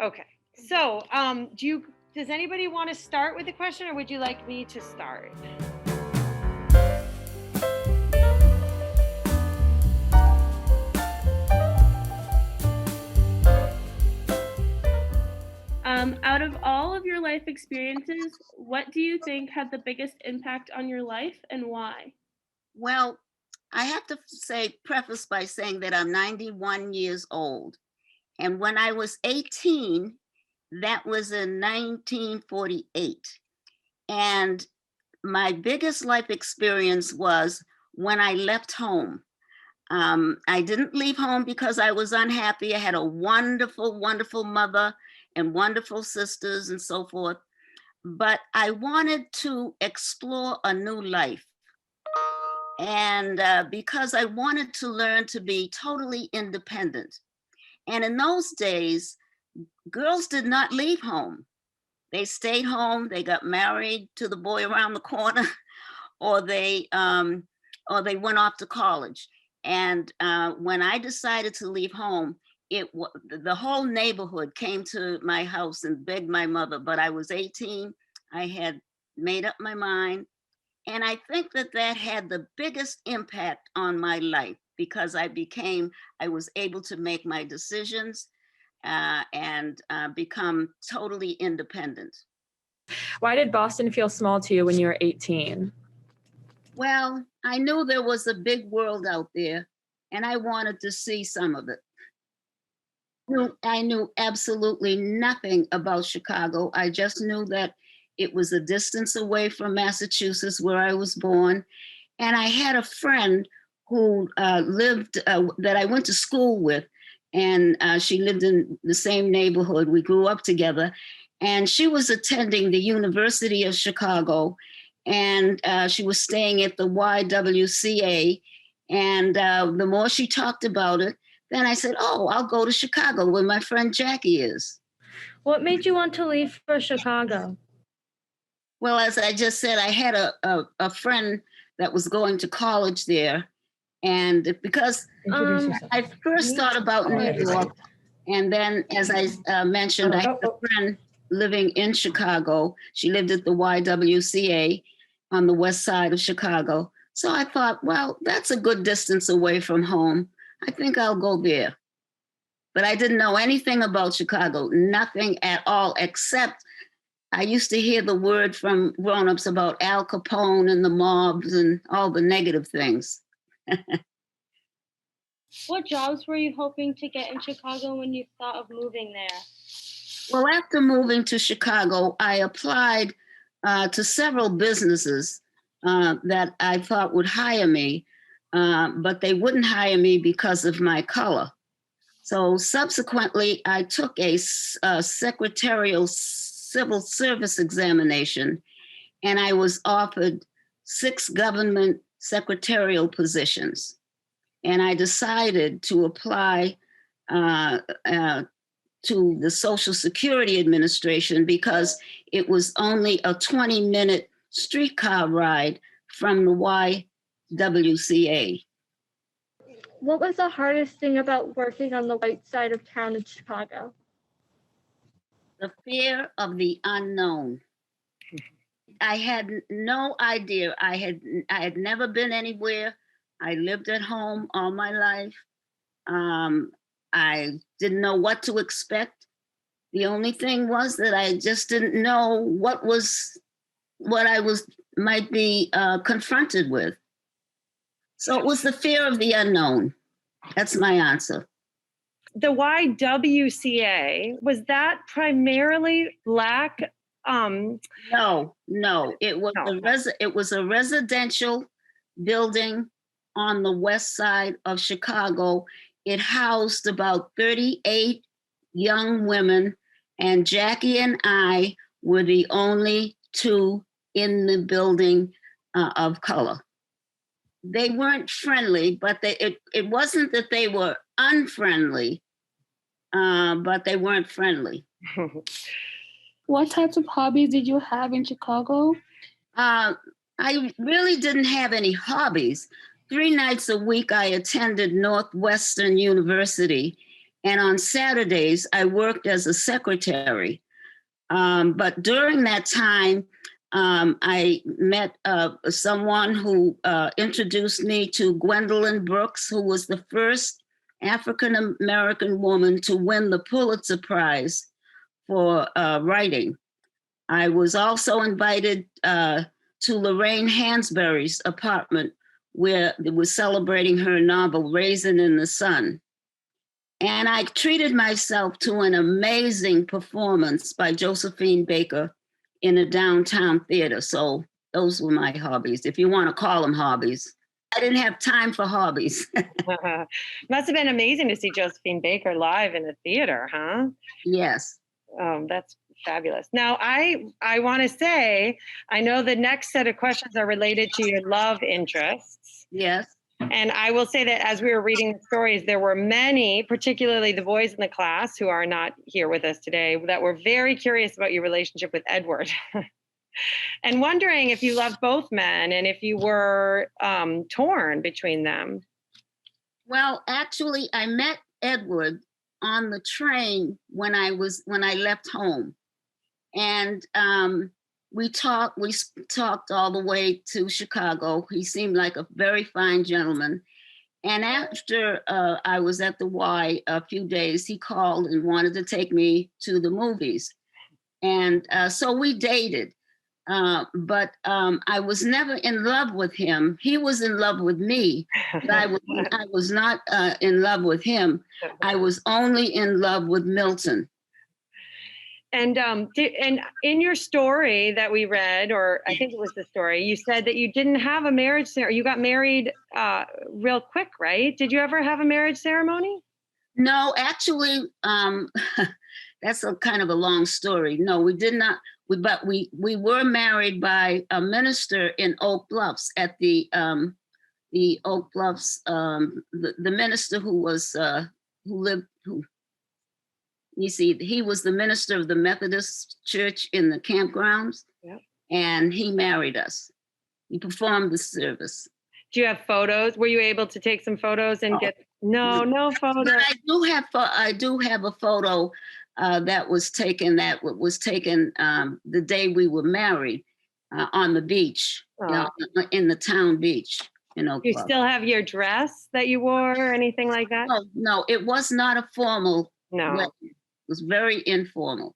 Okay. So, does anybody want to start with the question, or would you like me to start? Out of all of your life experiences, what do you think had the biggest impact on your life and why? Well, I have to preface by saying that I'm 91 years old. And when I was 18, that was in 1948. And my biggest life experience was when I left home. I didn't leave home because I was unhappy. I had a wonderful, wonderful mother and wonderful sisters and so forth. But I wanted to explore a new life. And because I wanted to learn to be totally independent. And in those days, girls did not leave home. They stayed home, they got married to the boy around the corner, or they went off to college. And when I decided to leave home, the whole neighborhood came to my house and begged my mother. But I was 18. I had made up my mind, and I think that that had the biggest impact on my life because I was able to make my decisions and become totally independent. Why did Boston feel small to you when you were 18? Well, I knew there was a big world out there, and I wanted to see some of it. I knew absolutely nothing about Chicago. I just knew that it was a distance away from Massachusetts, where I was born. And I had a friend who that I went to school with, and she lived in the same neighborhood. We grew up together. And she was attending the University of Chicago, and she was staying at the YWCA. And the more she talked about it, then I said, oh, I'll go to Chicago where my friend Jackie is. What made you want to leave for Chicago? Well, as I just said, I had a friend that was going to college there. And because I first thought about New York, and then as I mentioned, I had a friend living in Chicago. She lived at the YWCA on the west side of Chicago. So I thought, well, that's a good distance away from home. I think I'll go there. But I didn't know anything about Chicago, nothing at all, except I used to hear the word from grown-ups about Al Capone and the mobs and all the negative things. What jobs were you hoping to get in Chicago when you thought of moving there? Well, after moving to Chicago, I applied to several businesses that I thought would hire me, but they wouldn't hire me because of my color. So subsequently, I took a secretarial civil service examination, and I was offered 6 government secretarial positions. And I decided to apply to the Social Security Administration because it was only a 20-minute streetcar ride from the YWCA. What was the hardest thing about working on the white side of town in Chicago? The fear of the unknown. I had no idea. I had never been anywhere. I lived at home all my life. I didn't know what to expect. The only thing was that I just didn't know what I might be confronted with. So it was the fear of the unknown. That's my answer. The YWCA, was that primarily Black? No. It was a residential building on the west side of Chicago. It housed about 38 young women, and Jackie and I were the only 2 in the building of color. They weren't friendly, but it wasn't that they were unfriendly, but they weren't friendly. What types of hobbies did you have in Chicago? I really didn't have any hobbies. 3 nights a week, I attended Northwestern University, And on Saturdays, I worked as a secretary. But during that time, I met someone who introduced me to Gwendolyn Brooks, who was the first African-American woman to win the Pulitzer Prize for writing. I was also invited to Lorraine Hansberry's apartment where they were celebrating her novel, Raisin in the Sun. And I treated myself to an amazing performance by Josephine Baker in a downtown theater. So those were my hobbies, if you want to call them hobbies. I didn't have time for hobbies. Must have been amazing to see Josephine Baker live in the theater, huh? Yes. That's fabulous. Now, I want to say, I know the next set of questions are related to your love interests. Yes. And I will say that as we were reading the stories, there were many, particularly the boys in the class who are not here with us today, that were very curious about your relationship with Edward. And wondering if you loved both men and if you were torn between them. Well, actually, I met Edward on the train when I left home. And we talked all the way to Chicago. He seemed like a very fine gentleman. And after I was at the Y a few days, he called and wanted to take me to the movies. And so we dated. But I was never in love with him. He was in love with me, but I was not in love with him. I was only in love with Milton. And in your story that we read, or I think it was the story, you said that you didn't have a marriage ceremony. You got married real quick, right? Did you ever have a marriage ceremony? No, actually, that's a kind of a long story. No, we did not. But we were married by a minister in Oak Bluffs at the Oak Bluffs. The minister he was the minister of the Methodist Church in the campgrounds. Yep. And he married us. He performed the service. Do you have photos? Were you able to take some photos and get? No photos. But I do have a photo that was taken the day we were married on the beach, in the town beach. Do you still have your dress that you wore or anything like that? No, it was not a formal wedding. It was very informal.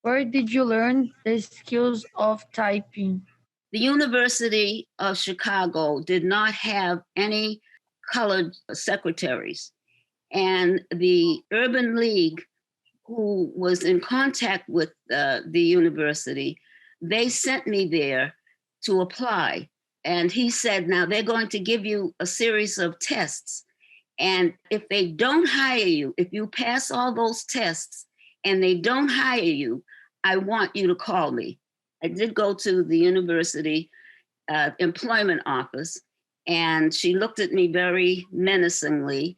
Where did you learn the skills of typing? The University of Chicago did not have any colored secretaries. And the Urban League, who was in contact with the university, they sent me there to apply. And he said, now they're going to give you a series of tests. And if they don't hire you, if you pass all those tests and they don't hire you, I want you to call me. I did go to the university employment office, and she looked at me very menacingly.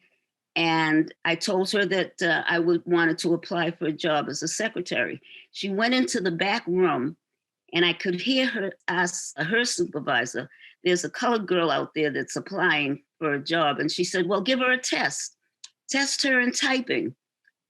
And I told her that I wanted to apply for a job as a secretary. She went into the back room, and I could hear her ask her supervisor, there's a colored girl out there that's applying for a job. And she said, well, give her a test. Test her in typing.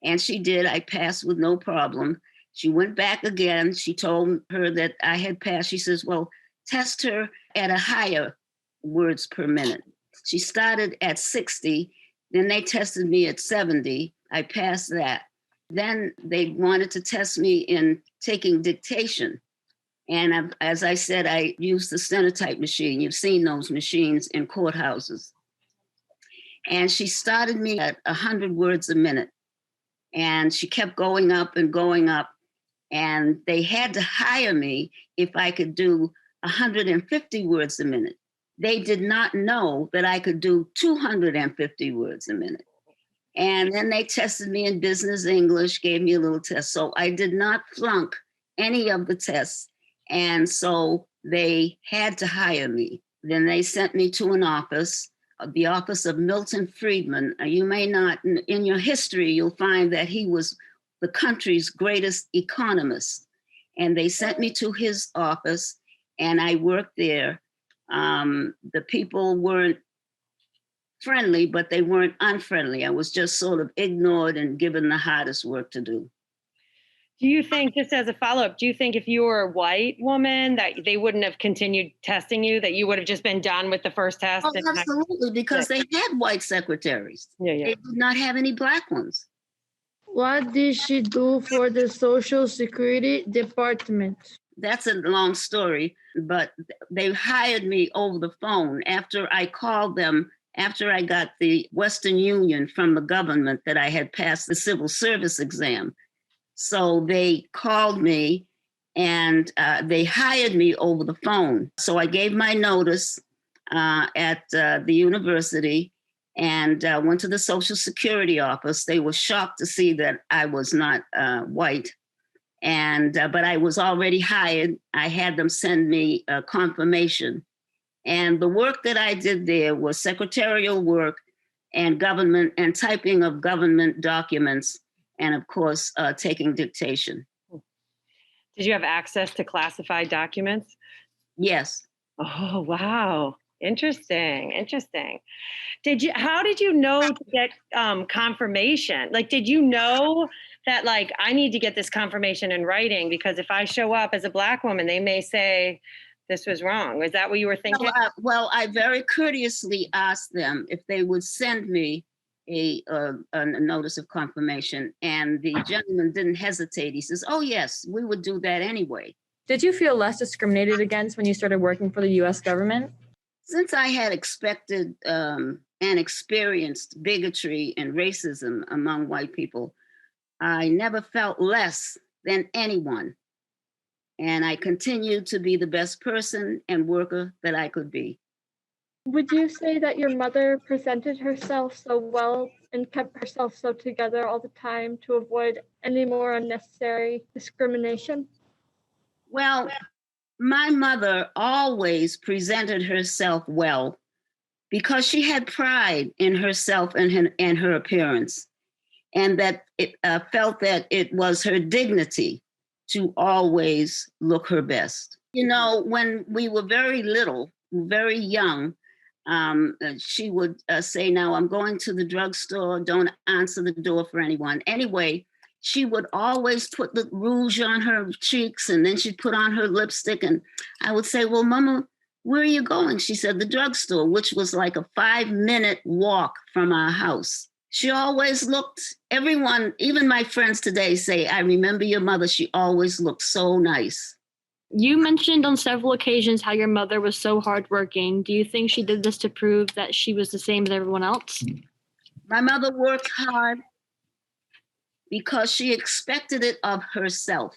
And she did. I passed with no problem. She went back again. She told her that I had passed. She says, well, test her at a higher words per minute. She started at 60. Then they tested me at 70. I passed that. Then they wanted to test me in taking dictation. And as I said, I used the stenotype machine. You've seen those machines in courthouses. And she started me at 100 words a minute. And she kept going up and going up. And they had to hire me if I could do 150 words a minute. They did not know that I could do 250 words a minute. And then they tested me in business English, gave me a little test. So I did not flunk any of the tests. And so they had to hire me. Then they sent me to an office, the office of Milton Friedman. You may not, in your history, you'll find that he was the country's greatest economist. And they sent me to his office, and I worked there. The people weren't friendly, but they weren't unfriendly. I was just sort of ignored and given the hardest work to do. Do you think, just as a follow-up, do you think if you were a white woman that they wouldn't have continued testing you, that you would have just been done with the first test? Oh, absolutely, because they had white secretaries. Yeah, yeah. They did not have any Black ones. What did she do for the Social Security Department? That's a long story, but they hired me over the phone after I called them, after I got the Western Union from the government that I had passed the civil service exam. So they called me and they hired me over the phone. So I gave my notice at the university and went to the Social Security office. They were shocked to see that I was not white. But I was already hired. I had them send me a confirmation. And the work that I did there was secretarial work and government and typing of government documents. And of course, taking dictation. Did you have access to classified documents? Yes. Oh, wow. Interesting. How did you know to get confirmation? Like, did you know that, like, I need to get this confirmation in writing because if I show up as a Black woman, they may say this was wrong. Is that what you were thinking? Well, I very courteously asked them if they would send me a notice of confirmation, and the gentleman didn't hesitate. He says, "Oh yes, we would do that anyway." Did you feel less discriminated against when you started working for the U.S. government? Since I had expected and experienced bigotry and racism among white people, I never felt less than anyone. And I continued to be the best person and worker that I could be. Would you say that your mother presented herself so well and kept herself so together all the time to avoid any more unnecessary discrimination? Well, my mother always presented herself well because she had pride in herself and her appearance, and that it felt that it was her dignity to always look her best. You know, when we were very little, very young, she would say, "Now I'm going to the drugstore, don't answer the door for anyone." Anyway, she would always put the rouge on her cheeks and then she'd put on her lipstick. And I would say, "Well, Mama, where are you going?" She said, "The drugstore," which was like a 5-minute walk from our house. She always looked, everyone, even my friends today say, "I remember your mother. She always looked so nice." You mentioned on several occasions how your mother was so hardworking. Do you think she did this to prove that she was the same as everyone else? My mother worked hard because she expected it of herself.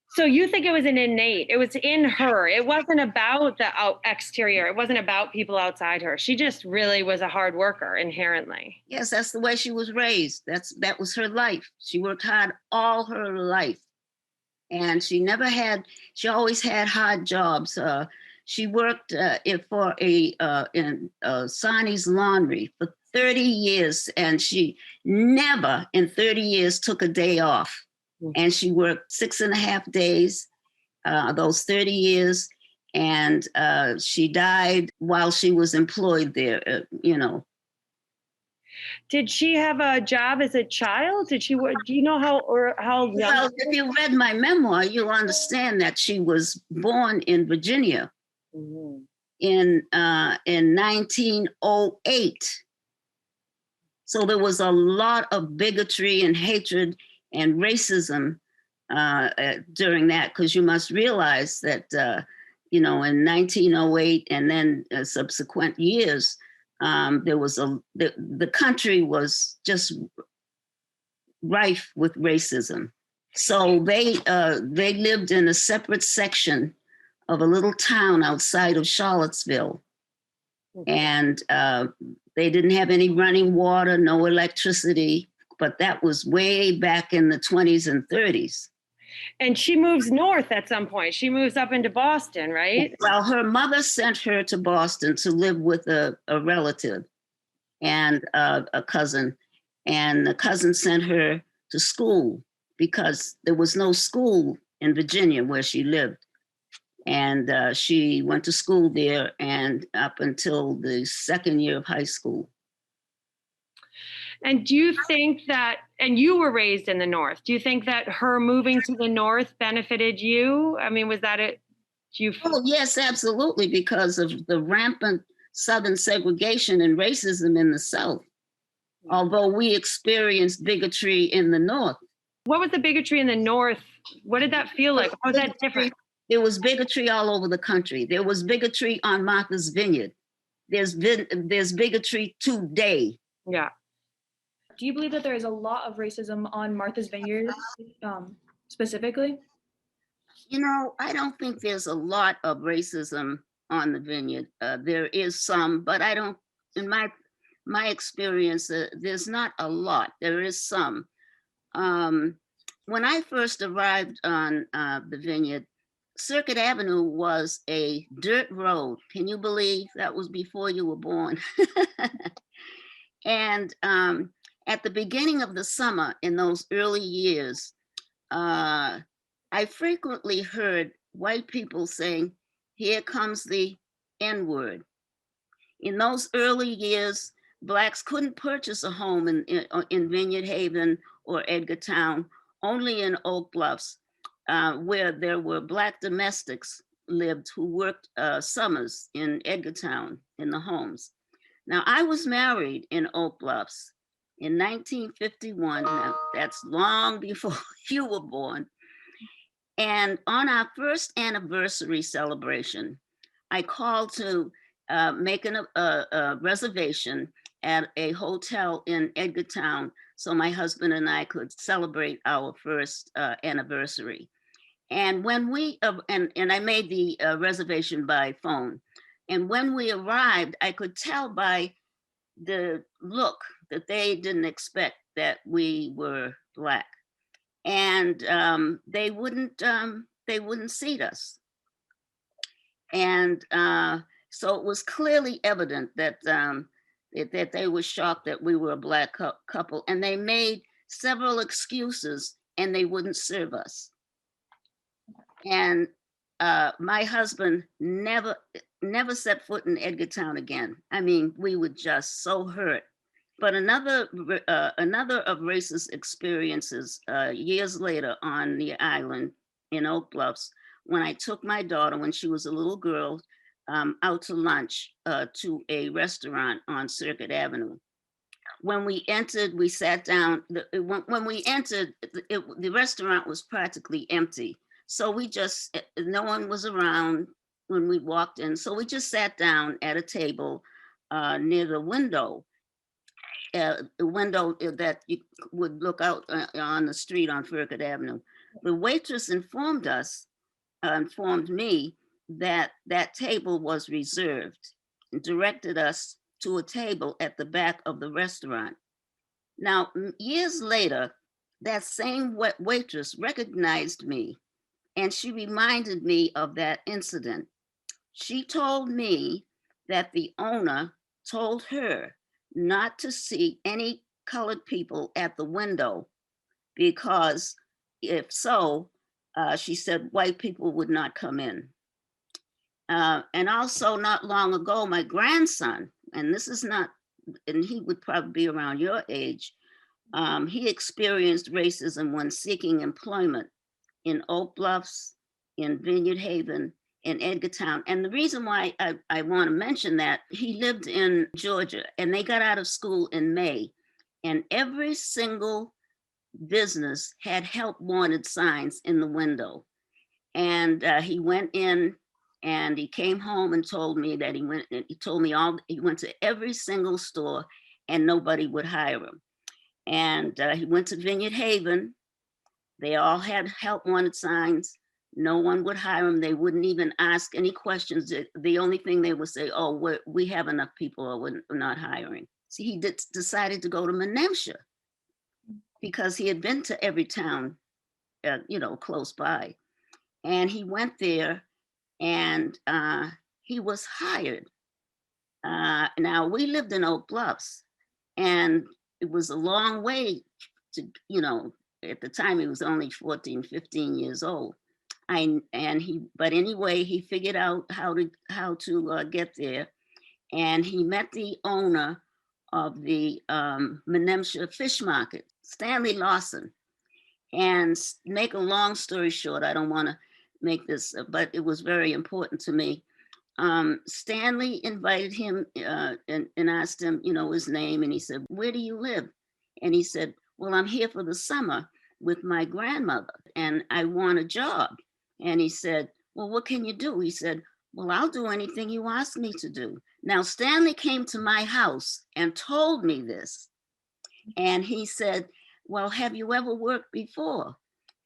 So you think it was an innate, it was in her. It wasn't about the exterior. It wasn't about people outside her. She just really was a hard worker inherently. Yes, that's the way she was raised. That was her life. She worked hard all her life. And she always had hard jobs. She worked for in Sonny's Laundry for 30 years, and she never in 30 years took a day off. And she worked 6.5 days, those 30 years, and she died while she was employed there, Did she have a job as a child? Do you know how young? Well, if you read my memoir, you'll understand that she was born in Virginia in 1908. So there was a lot of bigotry and hatred and racism during that, because you must realize that, in 1908 and then subsequent years, the country was just rife with racism. So they lived in a separate section of a little town outside of Charlottesville. And they didn't have any running water, no electricity, but that was way back in the 20s and 30s. And she moves north at some point. She moves up into Boston, right? Well, her mother sent her to Boston to live with a relative and a cousin. And the cousin sent her to school because there was no school in Virginia where she lived. And she went to school there and up until the second year of high school. And do you think that, and you were raised in the North, do you think that her moving to the North benefited you? I mean, was that it? Do you? Oh, yes, absolutely, because of the rampant Southern segregation and racism in the South. Although we experienced bigotry in the North. What was the bigotry in the North? What did that feel like? How was that different? There was bigotry all over the country. There was bigotry on Martha's Vineyard. There's bigotry today. Yeah. Do you believe that there is a lot of racism on Martha's Vineyard specifically? You know, I don't think there's a lot of racism on the Vineyard. There is some, but I don't, in my experience, there's not a lot. There is some. When I first arrived on the Vineyard, Circuit Avenue was a dirt road. Can you believe that was before you were born? And at the beginning of the summer in those early years, I frequently heard white people saying, "Here comes the N-word." In those early years, Blacks couldn't purchase a home in Vineyard Haven or Edgartown, only in Oak Bluffs, where there were Black domestics lived who worked summers in Edgartown in the homes. Now, I was married in Oak Bluffs in 1951. Now, that's long before you were born. And on our first anniversary celebration, I called to make a reservation at a hotel in Edgartown so my husband and I could celebrate our first anniversary. And when we, and I made the reservation by phone. And when we arrived, I could tell by the look that they didn't expect that we were Black. And they wouldn't seat us. And so it was clearly evident that that they were shocked that we were a Black couple, and they made several excuses and they wouldn't serve us. And my husband never set foot in Edgartown again. I mean, we were just so hurt. But another of racist experiences years later on the island in Oak Bluffs, when I took my daughter when she was a little girl out to lunch to a restaurant on Circuit Avenue. When we entered, we sat down. When we entered, the restaurant was practically empty. So we just, no one was around when we walked in. So we just sat down at a table near the window. The window that you would look out on the street on Circuit Avenue. The waitress informed me that that table was reserved and directed us to a table at the back of the restaurant. Now, years later, that same waitress recognized me and she reminded me of that incident. She told me that the owner told her not to see any colored people at the window because if so, she said white people would not come in. And also not long ago, my grandson, and this is not, and he would probably be around your age, he experienced racism when seeking employment in Oak Bluffs, in Vineyard Haven, in Edgartown. And the reason why I want to mention that, he lived in Georgia and they got out of school in May, and every single business had help wanted signs in the window. And he went in and he came home and told me that he went to every single store and nobody would hire him. And he went to Vineyard Haven. They all had help wanted signs. No one would hire him. They wouldn't even ask any questions. The only thing they would say, oh, we have enough people or we're not hiring. See, he decided to go to Menemsha because he had been to every town, close by. And he went there and he was hired. Now, we lived in Oak Bluffs and it was a long way to, at the time he was only 14, 15 years old. But anyway, he figured out how to get there, and he met the owner of the Menemsha Fish Market, Stanley Lawson. And make a long story short, I don't want to make this, but it was very important to me. Stanley invited him and asked him, his name, and he said, "Where do you live?" And he said, "Well, I'm here for the summer with my grandmother, and I want a job." And he said, "Well, what can you do?" He said, "Well, I'll do anything you ask me to do." Now, Stanley came to my house and told me this. And he said, "Well, have you ever worked before?"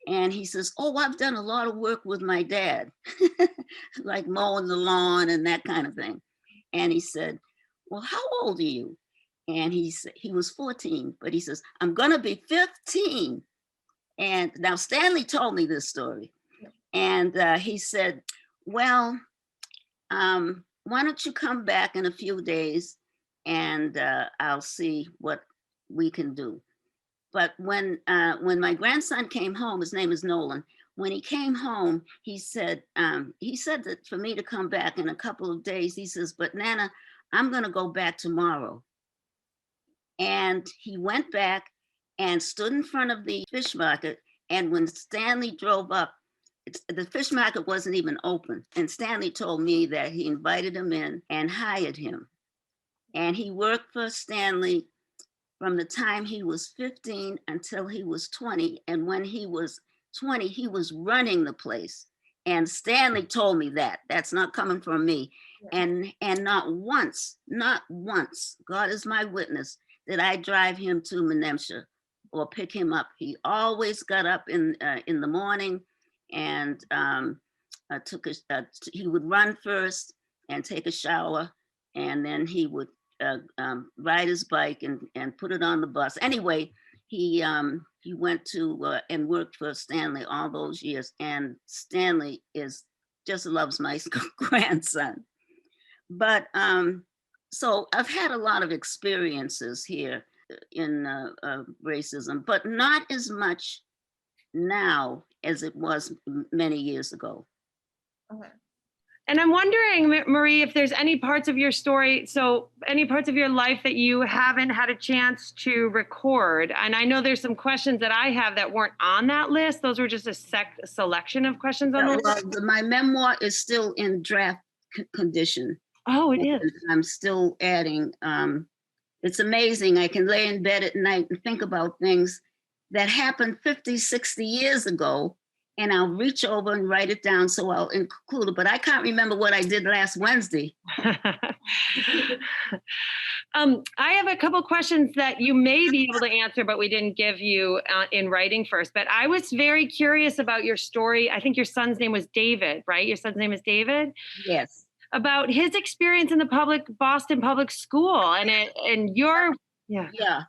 And he says, "Oh, I've done a lot of work with my dad," like mowing the lawn and that kind of thing. And he said, "Well, how old are you?" And he was 14, but he says, "I'm going to be 15. And now Stanley told me this story. And he said, "Well, why don't you come back in a few days and I'll see what we can do." But when my grandson came home, his name is Nolan. When he came home, he said that for me to come back in a couple of days. He says, "But Nana, I'm going to go back tomorrow." And he went back and stood in front of the fish market. And when Stanley drove up, the fish market wasn't even open. And Stanley told me that he invited him in and hired him. And he worked for Stanley from the time he was 15 until he was 20. And when he was 20, he was running the place. And Stanley told me that. That's not coming from me. And not once, God is my witness, did I drive him to Menemsha or pick him up. He always got up in the morning and he would run first and take a shower, and then he would ride his bike and put it on the bus. Anyway, he went to and worked for Stanley all those years, and Stanley just loves my grandson. But so I've had a lot of experiences here in racism, but not as much now as it was many years ago. Okay. And I'm wondering, Marie, if there's any parts of your story, so any parts of your life that you haven't had a chance to record. And I know there's some questions that I have that weren't on that list. Those were just a selection of questions on the list. My memoir is still in draft condition. Oh, it is. I'm still adding. It's amazing. I can lay in bed at night and think about things that happened 50, 60 years ago, and I'll reach over and write it down, so I'll include it. But I can't remember what I did last Wednesday. I have a couple questions that you may be able to answer, but we didn't give you in writing first. But I was very curious about your story. I think your son's name was David, right? Your son's name is David? Yes. About his experience in the Boston public school and your, yeah. Yeah.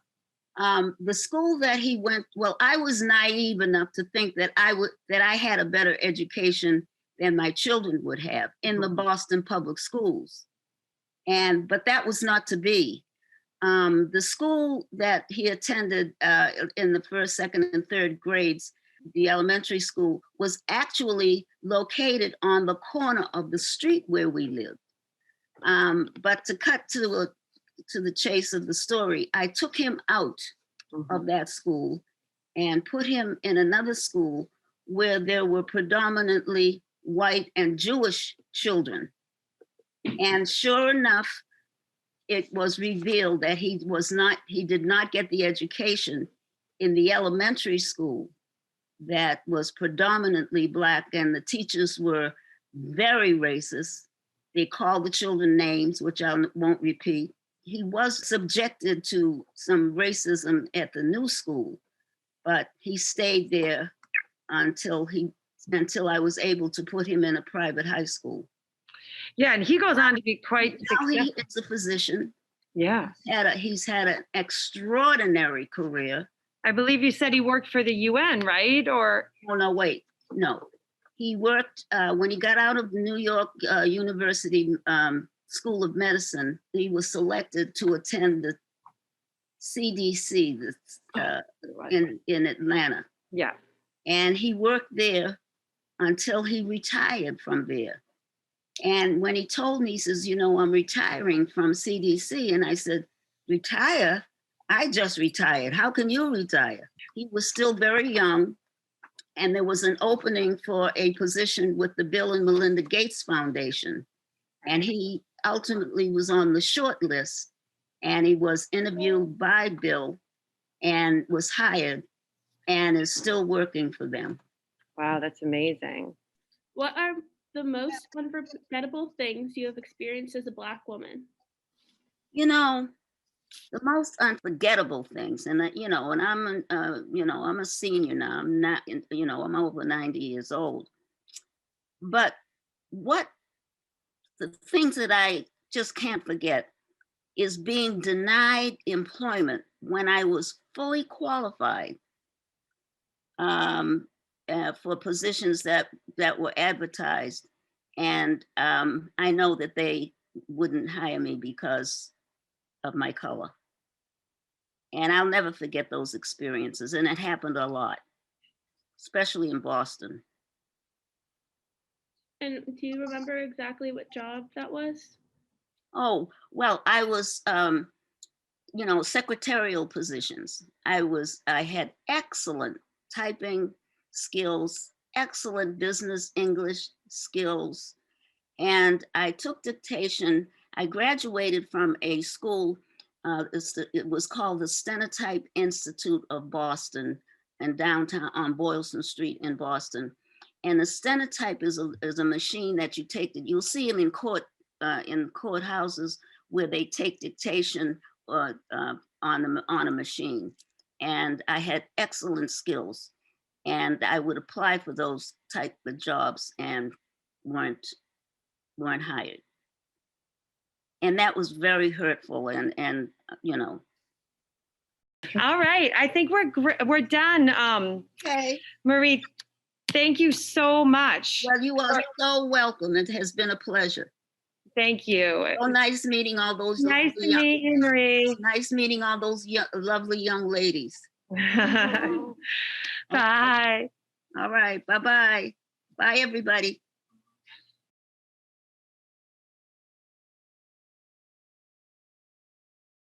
The school that he went, well, I was naive enough to think that I had a better education than my children would have in the Boston public schools. But that was not to be. The school that he attended in the first, second, and third grades, the elementary school, was actually located on the corner of the street where we lived. But to cut to the chase of the story, I took him out of that school and put him in another school where there were predominantly white and Jewish children. And sure enough, it was revealed that he did not get the education in the elementary school that was predominantly Black, and the teachers were very racist. They called the children names, which I won't repeat. He was subjected to some racism at the new school, but he stayed there until I was able to put him in a private high school. Yeah, and he goes on to be quite now he is a physician. Yeah. He's had an extraordinary career. I believe you said he worked for the UN, right? Or No. He worked when he got out of New York University School of Medicine. He was selected to attend the CDC in Atlanta. Yeah. And he worked there until he retired from there. And when he told me, he says, you know, I'm retiring from CDC. And I said, retire? I just retired. How can you retire? He was still very young. And there was an opening for a position with the Bill and Melinda Gates Foundation. And he ultimately was on the short list. And he was interviewed by Bill and was hired and is still working for them. Wow, that's amazing. What are the most unforgettable things you have experienced as a Black woman? You know, the most unforgettable things, and you know, and I'm, you know, I'm a senior now. I'm not, you know, I'm over 90 years old. But what the things that I just can't forget is being denied employment when I was fully qualified for positions that were advertised, and I know that they wouldn't hire me because of my color. And I'll never forget those experiences. And it happened a lot, especially in Boston. And do you remember exactly what job that was? Oh, well, I was, you know, secretarial positions. I had excellent typing skills, excellent business English skills. And I took dictation. I graduated from a school, it was called the Stenotype Institute of Boston in downtown on Boylston Street in Boston. And the stenotype is a machine that you take, you'll see them in courthouses where they take dictation on a machine. And I had excellent skills. And I would apply for those type of jobs and weren't hired. And that was very hurtful and you know. All right, I think we're done. Okay. Marie, thank you so much. Well, you are so welcome. It has been a pleasure. Thank you. So nice meeting all those. Nice to meet you, Marie. Nice meeting all those lovely young ladies. Bye. All right. Bye-bye. Bye, everybody.